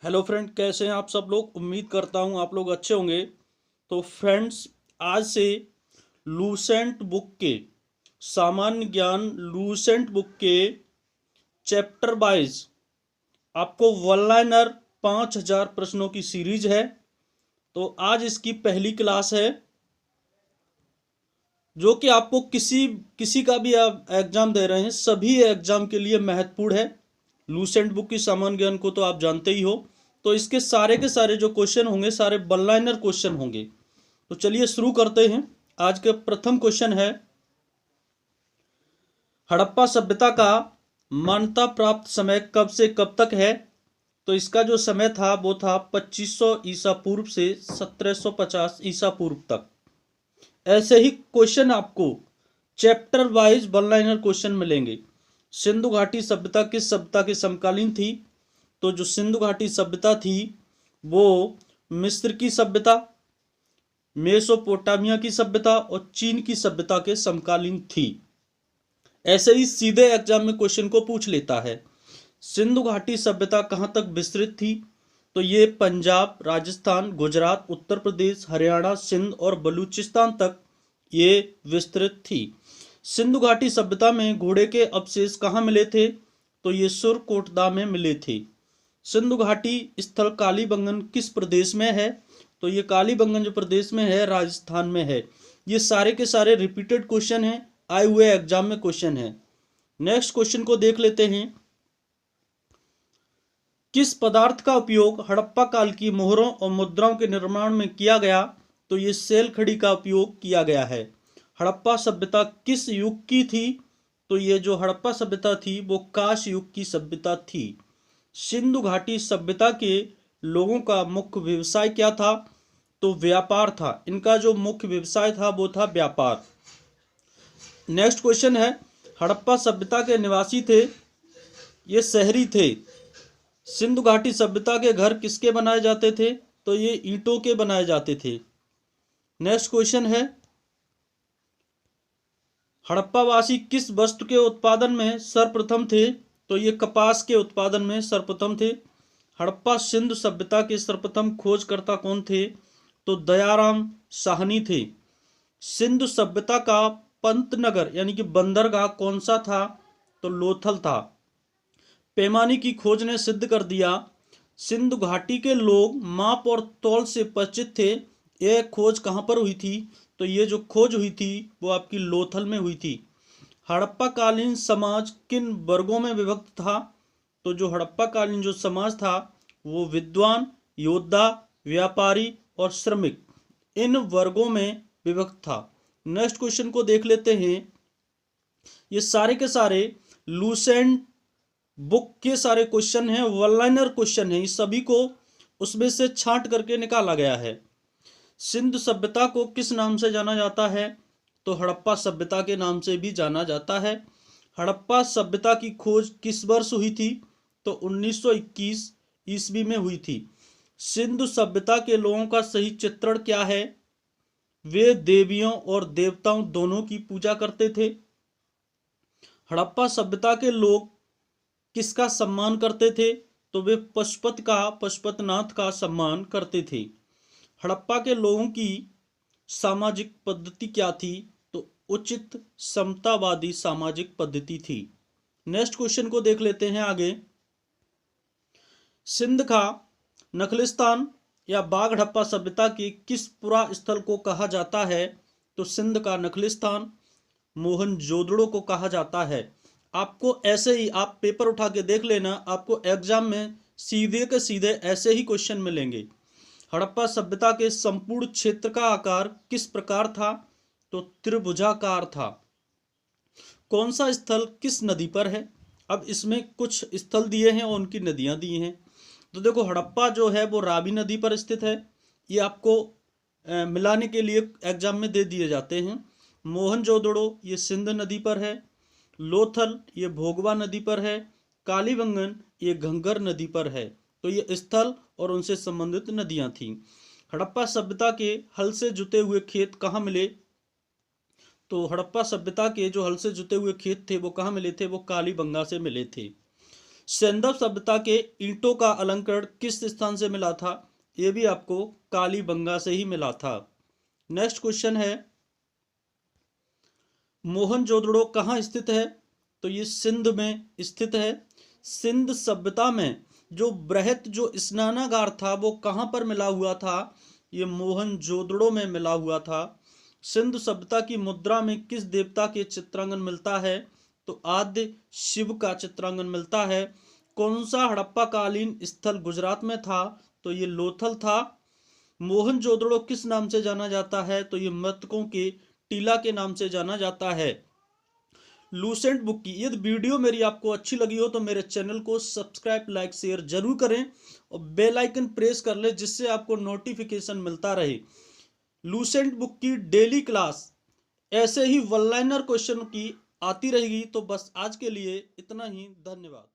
Hello friend, कैसे हैं आप सब लोग। उम्मीद करता हूं आप लोग अच्छे होंगे। तो फ्रेंड्स, आज से लूसेंट बुक के सामान्य ज्ञान लूसेंट बुक के चैप्टर वाइज आपको वन लाइनर 5000 प्रश्नों की सीरीज है। तो आज इसकी पहली क्लास है, जो कि आपको किसी किसी का भी आप एग्जाम दे रहे हैं सभी एग्जाम के लिए महत्वपूर्ण है। लूसेंट बुक की सामान्य ज्ञान को तो आप जानते ही हो। तो इसके सारे के सारे जो क्वेश्चन होंगे सारे वन लाइनर क्वेश्चन होंगे। तो चलिए शुरू करते हैं। आज का प्रथम क्वेश्चन है, हड़प्पा सभ्यता का मान्यता प्राप्त समय कब से कब तक है। तो इसका जो समय था वो था 2500 ईसा पूर्व से 1750 ईसा पूर्व तक। ऐसे ही क्वेश्चन आपको chapter wise one liner question मिलेंगे। सिंधु घाटी सभ्यता किस सभ्यता के समकालीन थी। तो जो सिंधु घाटी सभ्यता थी वो मिस्र की सभ्यता, मेसोपोटामिया की सभ्यता और चीन की सभ्यता के समकालीन थी। ऐसे ही सीधे एग्जाम में क्वेश्चन को पूछ लेता है, सिंधु घाटी सभ्यता कहाँ तक विस्तृत थी। तो ये पंजाब, राजस्थान, गुजरात, उत्तर प्रदेश, हरियाणा, सिंध और बलूचिस्तान तक ये विस्तृत थी। सिंधु घाटी सभ्यता में घोड़े के अवशेष कहाँ मिले थे। तो ये सुरकोटदा में मिले थे। सिंधु घाटी स्थल कालीबंगन किस प्रदेश में है। तो ये कालीबंगन जो प्रदेश में है राजस्थान में है। ये सारे के सारे रिपीटेड क्वेश्चन हैं, आए हुए एग्जाम में क्वेश्चन है। नेक्स्ट क्वेश्चन को देख लेते हैं, किस पदार्थ का उपयोग हड़प्पा काल की मोहरों और मुद्राओं के निर्माण में किया गया। तो ये सेल खड़ी का उपयोग किया गया है। हड़प्पा सभ्यता किस युग की थी। तो ये जो हड़प्पा सभ्यता थी वो काश युग की सभ्यता थी। सिंधु घाटी सभ्यता के लोगों का मुख्य व्यवसाय क्या था। तो व्यापार था। इनका जो मुख्य व्यवसाय था वो था व्यापार। नेक्स्ट क्वेश्चन है, हड़प्पा सभ्यता के निवासी थे, ये शहरी थे। सिंधु घाटी सभ्यता के घर किसके बनाए जाते थे। तो ये ईंटों के बनाए जाते थे। नेक्स्ट क्वेश्चन है, हड़प्पावासी किस वस्तु के उत्पादन में सर्वप्रथम थे। तो ये कपास के उत्पादन में सर्वप्रथम थे। हड़प्पा सिंधु सभ्यता के सर्वप्रथम खोजकर्ता कौन थे। तो दयाराम साहनी थे। सिंधु सभ्यता का पंतनगर यानी कि बंदरगाह कौन सा था। तो लोथल था। पैमाने की खोज ने सिद्ध कर दिया, सिंधु घाटी के लोग माप और तौल से परिचित थे। यह खोज कहाँ पर हुई थी। तो ये जो खोज हुई थी वो आपकी लोथल में हुई थी। हड़प्पा कालीन समाज किन वर्गों में विभक्त था। तो जो हड़प्पा कालीन जो समाज था वो विद्वान, योद्धा, व्यापारी और श्रमिक, इन वर्गों में विभक्त था। नेक्स्ट क्वेश्चन को देख लेते हैं, ये सारे के सारे लूसेंट बुक के सारे क्वेश्चन हैं, वन लाइनर क्वेश्चन हैं। इस सभी को उसमें से छांट करके निकाला गया है। सिंधु सभ्यता को किस नाम से जाना जाता है। तो हड़प्पा सभ्यता के नाम से भी जाना जाता है। हड़प्पा सभ्यता की खोज किस वर्ष हुई थी। तो 1921 ईस्वी में हुई थी। सिंधु सभ्यता के लोगों का सही चित्रण क्या है। वे देवियों और देवताओं दोनों की पूजा करते थे। हड़प्पा सभ्यता के लोग किसका सम्मान करते थे। तो वे पशुपतिनाथ का सम्मान करते थे। हड़प्पा के लोगों की सामाजिक पद्धति क्या थी। तो उचित समतावादी सामाजिक पद्धति थी। नेक्स्ट क्वेश्चन को देख लेते हैं आगे, सिंध का नखलिस्तान या बाघ हड़प्पा सभ्यता के किस पुरा स्थल को कहा जाता है। तो सिंध का नखलिस्तान मोहनजोदड़ो को कहा जाता है। आपको ऐसे ही आप पेपर उठा के देख लेना, आपको एग्जाम में सीधे के सीधे ऐसे ही क्वेश्चन मिलेंगे। हड़प्पा सभ्यता के संपूर्ण क्षेत्र का आकार किस प्रकार था। तो त्रिभुजाकार था। कौन सा स्थल किस नदी पर है। अब इसमें कुछ स्थल दिए हैं और उनकी नदियां दी हैं। तो देखो, हड़प्पा जो है वो रावी नदी पर स्थित है। ये आपको मिलाने के लिए एग्जाम में दे दिए जाते हैं। मोहनजोदड़ो ये सिंध नदी पर है। लोथल ये भोगवा नदी पर है। कालीबंगन ये घंगर नदी पर है। तो ये स्थल और उनसे संबंधित नदियां थीं। हड़प्पा सभ्यता के हल से जुते हुए खेत कहाँ मिले। तो हड़प्पा सभ्यता के जो हल से जुते हुए खेत थे वो कहाँ मिले थे। वो कालीबंगा से मिले थे। सिंधु सभ्यता के ईंटों का अलंकरण किस स्थान से मिला था? ये भी आपको कालीबंगा से ही मिला था। नेक्स्ट क्वेश्चन है, मोहनजोदड़ो कहाँ स्थित है? तो ये सिंध में स्थित है। सिंध सभ्यता में जो बृहत जो स्नानागार था वो कहाँ पर मिला हुआ था? ये मोहनजोदड़ो में मिला हुआ था। सिंधु सभ्यता की मुद्रा में किस देवता के चित्रांकन मिलता है? तो आद्य शिव का चित्रांकन मिलता है। कौन सा हड़प्पा कालीन स्थल गुजरात में था? तो ये लोथल था। मोहनजोदड़ो किस नाम से जाना जाता है? तो ये मृतकों के टीला के नाम से जाना जाता है। लूसेंट बुक की यदि वीडियो मेरी आपको अच्छी लगी हो तो मेरे चैनल को सब्सक्राइब, लाइक, शेयर जरूर करें और बेल आइकन प्रेस कर ले जिससे आपको नोटिफिकेशन मिलता रहे। लूसेंट बुक की डेली क्लास ऐसे ही वन लाइनर क्वेश्चन की आती रहेगी। तो बस आज के लिए इतना ही, धन्यवाद।